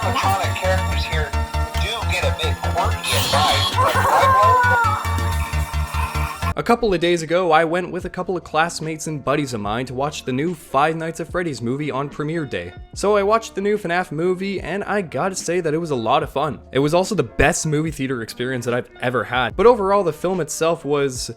animatronic characters here do get a bit quirky at times, but right, A couple of days ago, I went with a couple of classmates and buddies of mine to watch the new Five Nights at Freddy's movie on premiere day. So I watched the new FNAF movie, and I gotta say that it was a lot of fun. It was also the best movie theater experience that I've ever had. But overall, the film itself was...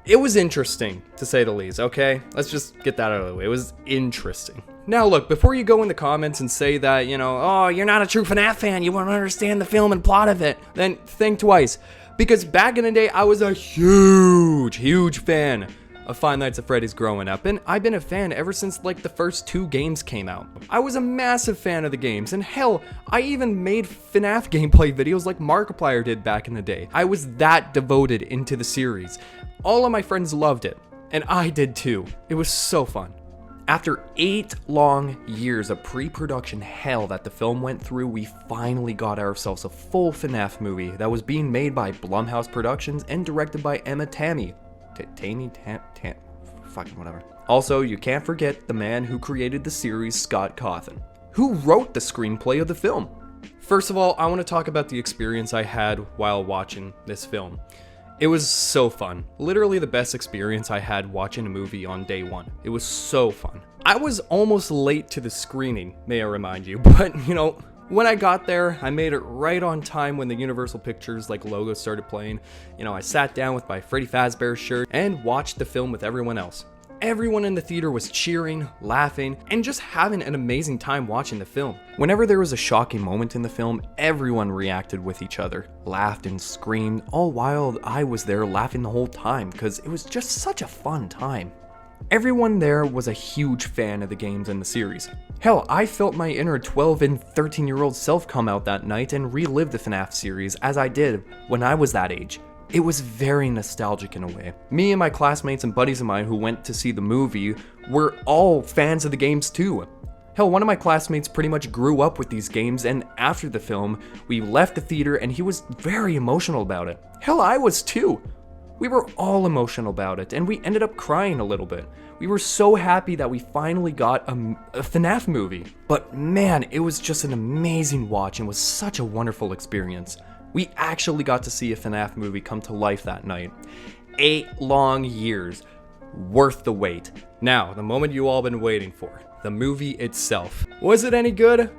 It was interesting, to say the least, okay? Let's just get that out of the way. It was interesting. Now look, before you go in the comments and say that, oh, you're not a true FNAF fan, you won't understand the film and plot of it, then think twice. Because back in the day, I was a huge fan of Five Nights at Freddy's growing up, and I've been a fan ever since like the first 2 games came out. I was a massive fan of the games, and hell, I even made FNAF gameplay videos like Markiplier did back in the day. I was that devoted into the series. All of my friends loved it, and I did too. It was so fun. After 8 long years of pre-production hell that the film went through, we finally got ourselves a full FNAF movie that was being made by Blumhouse Productions and directed by Emma Tammy. Fucking whatever. Also, you can't forget the man who created the series, Scott Cawthon, who wrote the screenplay of the film. First of all, I want to talk about the experience I had while watching this film. It was so fun. Literally the best experience I had watching a movie on day one. It was so fun. I was almost late to the screening, may I remind you, but when I got there, I made it right on time when the Universal Pictures logo started playing. I sat down with my Freddy Fazbear shirt and watched the film with everyone else. Everyone in the theater was cheering, laughing, and just having an amazing time watching the film. Whenever there was a shocking moment in the film, everyone reacted with each other, laughed and screamed, all while I was there laughing the whole time because it was just such a fun time. Everyone there was a huge fan of the games and the series. Hell, I felt my inner 12 and 13-year-old self come out that night and relive the FNAF series as I did when I was that age. It was very nostalgic in a way. Me and my classmates and buddies of mine who went to see the movie were all fans of the games too. Hell, one of my classmates pretty much grew up with these games, and after the film, we left the theater and he was very emotional about it. Hell, I was too. We were all emotional about it, and we ended up crying a little bit. We were so happy that we finally got a FNAF movie. But man, it was just an amazing watch and was such a wonderful experience. We actually got to see a FNAF movie come to life that night. 8 long years. Worth the wait. Now, the moment you all been waiting for. The movie itself. Was it any good?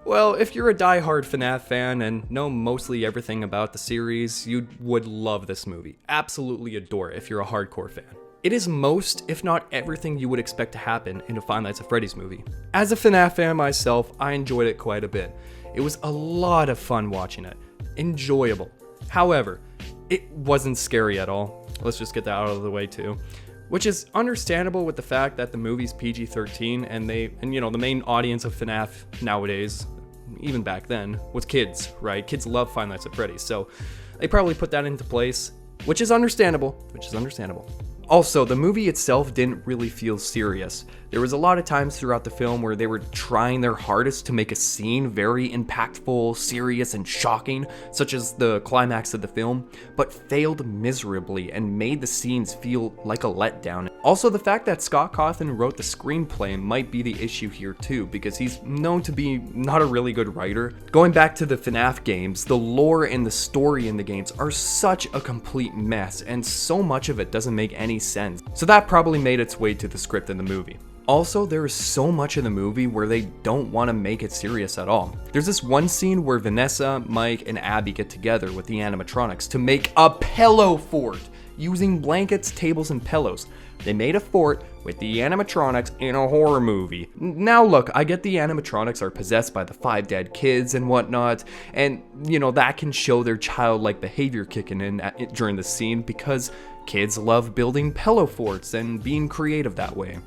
Well, if you're a die-hard FNAF fan and know mostly everything about the series, you would love this movie. Absolutely adore it if you're a hardcore fan. It is most, if not everything you would expect to happen in a Five Nights at Freddy's movie. As a FNAF fan myself, I enjoyed it quite a bit. It was a lot of fun watching it. Enjoyable. However, it wasn't scary at all. Let's just get that out of the way too. Which is understandable with the fact that the movie's PG-13 and the main audience of FNAF nowadays, even back then, was kids, right? Kids love Five Nights at Freddy's, so they probably put that into place, which is understandable. Also, the movie itself didn't really feel serious. There was a lot of times throughout the film where they were trying their hardest to make a scene very impactful, serious, and shocking, such as the climax of the film, but failed miserably and made the scenes feel like a letdown. Also, the fact that Scott Cawthon wrote the screenplay might be the issue here too, because he's known to be not a really good writer. Going back to the FNAF games, the lore and the story in the games are such a complete mess, and so much of it doesn't make any sense. So that probably made its way to the script in the movie. Also, there is so much of the movie where they don't want to make it serious at all. There's this one scene where Vanessa, Mike, and Abby get together with the animatronics to make a pillow fort using blankets, tables, and pillows. They made a fort with the animatronics in a horror movie. Now look, I get the animatronics are possessed by the 5 dead kids and whatnot, and that can show their childlike behavior kicking in during the scene because kids love building pillow forts and being creative that way.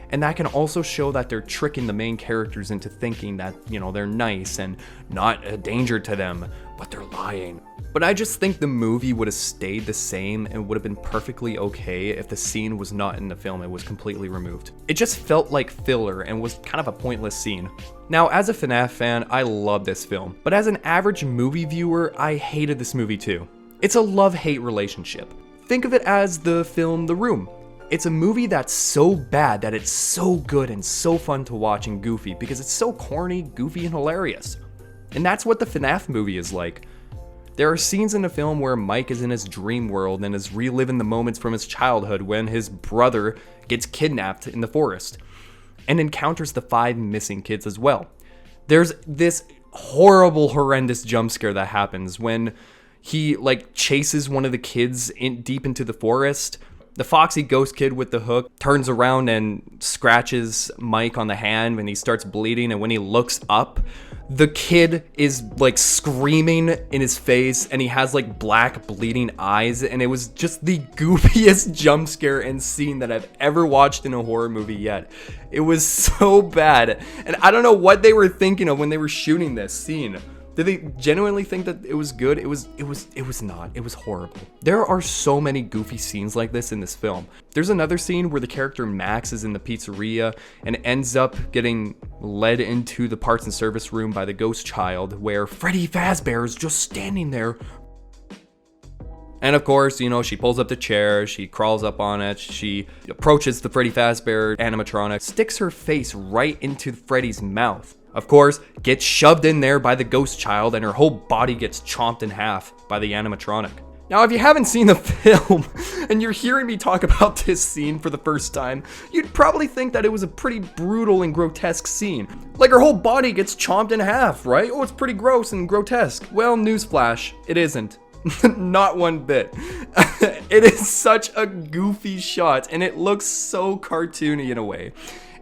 And that can also show that they're tricking the main characters into thinking that, they're nice and not a danger to them, but they're lying. But I just think the movie would have stayed the same and would have been perfectly okay if the scene was not in the film and was completely removed. It just felt like filler and was kind of a pointless scene. Now, as a FNAF fan, I love this film, but as an average movie viewer, I hated this movie too. It's a love-hate relationship. Think of it as the film The Room. It's a movie that's so bad that it's so good and so fun to watch and goofy because it's so corny, goofy, and hilarious. And that's what the FNAF movie is like. There are scenes in the film where Mike is in his dream world and is reliving the moments from his childhood when his brother gets kidnapped in the forest and encounters the 5 missing kids as well. There's this horrible, horrendous jump scare that happens when he chases one of the kids deep into the forest. The foxy ghost kid with the hook turns around and scratches Mike on the hand when he starts bleeding, and when he looks up, the kid is screaming in his face and he has black bleeding eyes, and it was just the goofiest jump scare and scene that I've ever watched in a horror movie yet. It was so bad, and I don't know what they were thinking of when they were shooting this scene. Did they genuinely think that it was good? It was not. It was horrible. There are so many goofy scenes like this in this film. There's another scene where the character Max is in the pizzeria and ends up getting led into the parts and service room by the ghost child, where Freddy Fazbear is just standing there. And of course, she pulls up the chair, she crawls up on it, she approaches the Freddy Fazbear animatronic, sticks her face right into Freddy's mouth. Of course, gets shoved in there by the ghost child, and her whole body gets chomped in half by the animatronic. Now, if you haven't seen the film and you're hearing me talk about this scene for the first time, you'd probably think that it was a pretty brutal and grotesque scene. Her whole body gets chomped in half, right? Oh, it's pretty gross and grotesque. Well, newsflash, it isn't. Not one bit. It is such a goofy shot, and it looks so cartoony in a way.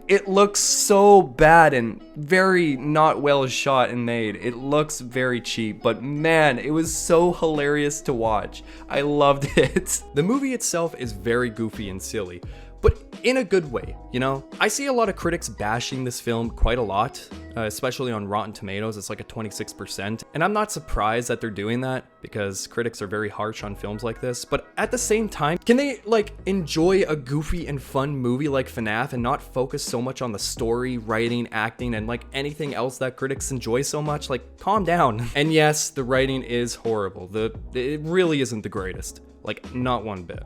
It looks so bad and very not well shot and made. It looks very cheap, but man, it was so hilarious to watch. I loved it. The movie itself is very goofy and silly, but in a good way, I see a lot of critics bashing this film quite a lot, especially on Rotten Tomatoes. It's a 26%, and I'm not surprised that they're doing that because critics are very harsh on films like this. But at the same time, can they enjoy a goofy and fun movie like FNAF and not focus so much on the story, writing, acting, and anything else that critics enjoy so much? Calm down. And yes, the writing is horrible. It really isn't the greatest. Not one bit.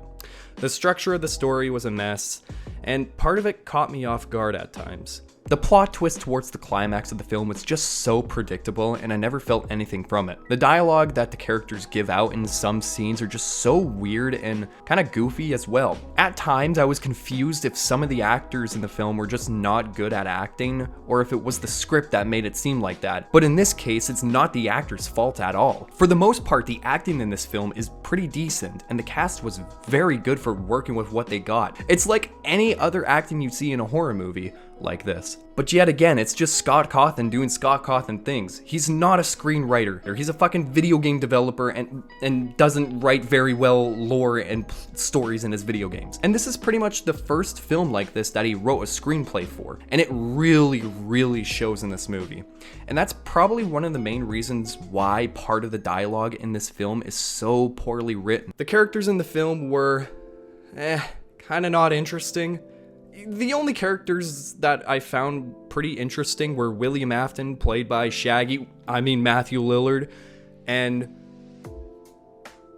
The structure of the story was a mess, and part of it caught me off guard at times. The plot twist towards the climax of the film was just so predictable, and I never felt anything from it. The dialogue that the characters give out in some scenes are just so weird and kind of goofy as well. At times, I was confused if some of the actors in the film were just not good at acting, or if it was the script that made it seem like that. But in this case, it's not the actors' fault at all. For the most part, the acting in this film is pretty decent, and the cast was very good for working with what they got. It's like any other acting you see in a horror movie like this. But yet again, it's just Scott Cawthon doing Scott Cawthon things. He's not a screenwriter. He's a fucking video game developer and doesn't write very well lore and stories in his video games. And this is pretty much the first film like this that he wrote a screenplay for. And it really, really shows in this movie. And that's probably one of the main reasons why part of the dialogue in this film is so poorly written. The characters in the film were, kind of not interesting. The only characters that I found pretty interesting were William Afton, played by Matthew Lillard, and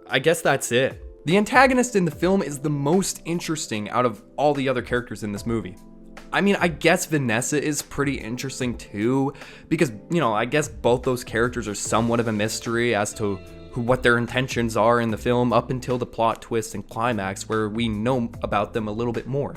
I guess that's it. The antagonist in the film is the most interesting out of all the other characters in this movie. I guess Vanessa is pretty interesting too, because, I guess both those characters are somewhat of a mystery as to what their intentions are in the film up until the plot twist and climax where we know about them a little bit more.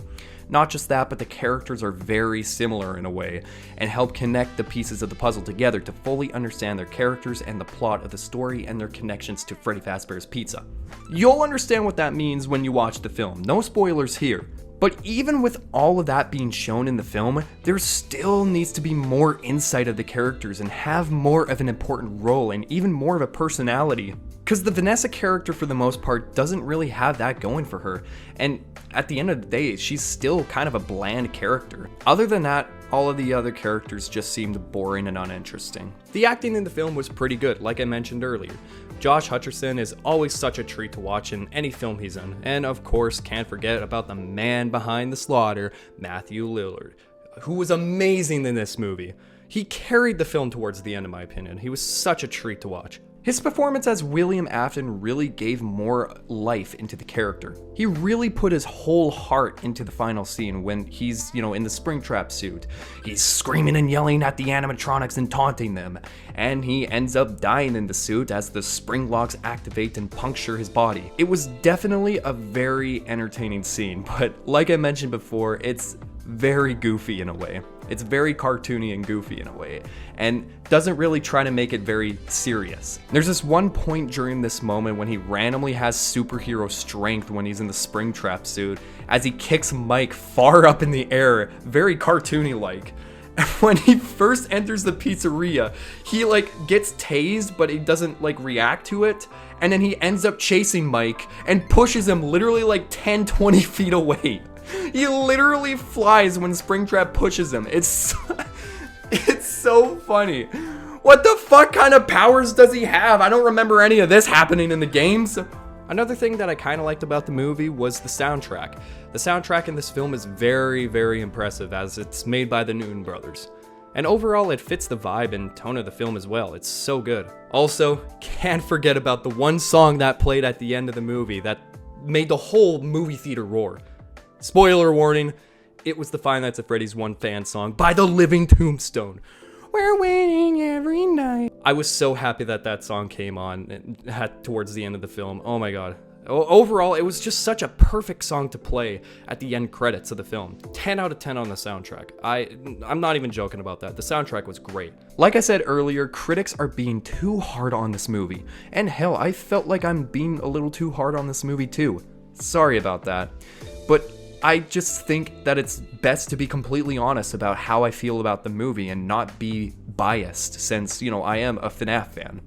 Not just that, but the characters are very similar in a way and help connect the pieces of the puzzle together to fully understand their characters and the plot of the story and their connections to Freddy Fazbear's Pizza. You'll understand what that means when you watch the film. No spoilers here. But even with all of that being shown in the film, there still needs to be more insight of the characters and have more of an important role and even more of a personality. Because the Vanessa character, for the most part, doesn't really have that going for her. And at the end of the day, she's still kind of a bland character. Other than that, all of the other characters just seemed boring and uninteresting. The acting in the film was pretty good, like I mentioned earlier. Josh Hutcherson is always such a treat to watch in any film he's in. And of course, can't forget about the man behind the slaughter, Matthew Lillard, who was amazing in this movie. He carried the film towards the end, in my opinion. He was such a treat to watch. His performance as William Afton really gave more life into the character. He really put his whole heart into the final scene when he's, in the Springtrap suit. He's screaming and yelling at the animatronics and taunting them, and he ends up dying in the suit as the spring locks activate and puncture his body. It was definitely a very entertaining scene, but like I mentioned before, it's very goofy in a way. It's very cartoony and goofy in a way, and doesn't really try to make it very serious. There's this one point during this moment when he randomly has superhero strength when he's in the Springtrap suit, as he kicks Mike far up in the air, very cartoony-like. When he first enters the pizzeria, he gets tased, but he doesn't react to it, and then he ends up chasing Mike and pushes him literally 10-20 feet away. He literally flies when Springtrap pushes him. It's so funny. What the fuck kind of powers does he have? I don't remember any of this happening in the games. Another thing that I kind of liked about the movie was the soundtrack. The soundtrack in this film is very, very impressive, as it's made by the Newton brothers. And overall, it fits the vibe and tone of the film as well. It's so good. Also, can't forget about the one song that played at the end of the movie that made the whole movie theater roar. Spoiler warning, it was the Five Nights at Freddy's One Fan song by the Living Tombstone. We're waiting every night. I was so happy that that song came on towards the end of the film. Oh my god. Overall, it was just such a perfect song to play at the end credits of the film. 10 out of 10 on the soundtrack. I'm not even joking about that. The soundtrack was great. Like I said earlier, critics are being too hard on this movie. And hell, I felt like I'm being a little too hard on this movie too. Sorry about that. But I just think that it's best to be completely honest about how I feel about the movie and not be biased, since, I am a FNAF fan.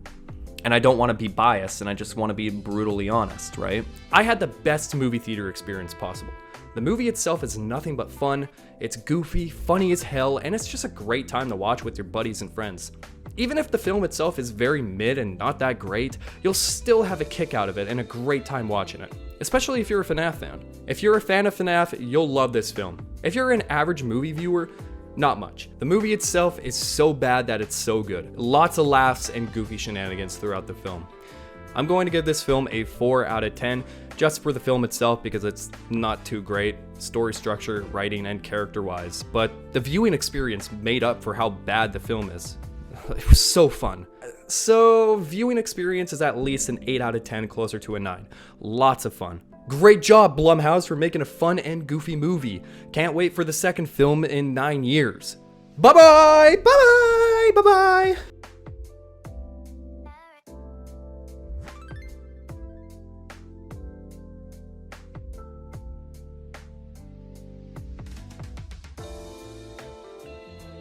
And I don't want to be biased, and I just want to be brutally honest, right? I had the best movie theater experience possible. The movie itself is nothing but fun, it's goofy, funny as hell, and it's just a great time to watch with your buddies and friends. Even if the film itself is very mid and not that great, you'll still have a kick out of it and a great time watching it. Especially if you're a FNAF fan. If you're a fan of FNAF, you'll love this film. If you're an average movie viewer, not much. The movie itself is so bad that it's so good. Lots of laughs and goofy shenanigans throughout the film. I'm going to give this film a 4 out of 10, just for the film itself because it's not too great, story structure, writing, and character-wise, but the viewing experience made up for how bad the film is. It was so fun. So, viewing experience is at least an 8 out of 10, closer to a 9. Lots of fun. Great job, Blumhouse, for making a fun and goofy movie. Can't wait for the second film in 9 years. Bye-bye! Bye-bye! Bye-bye!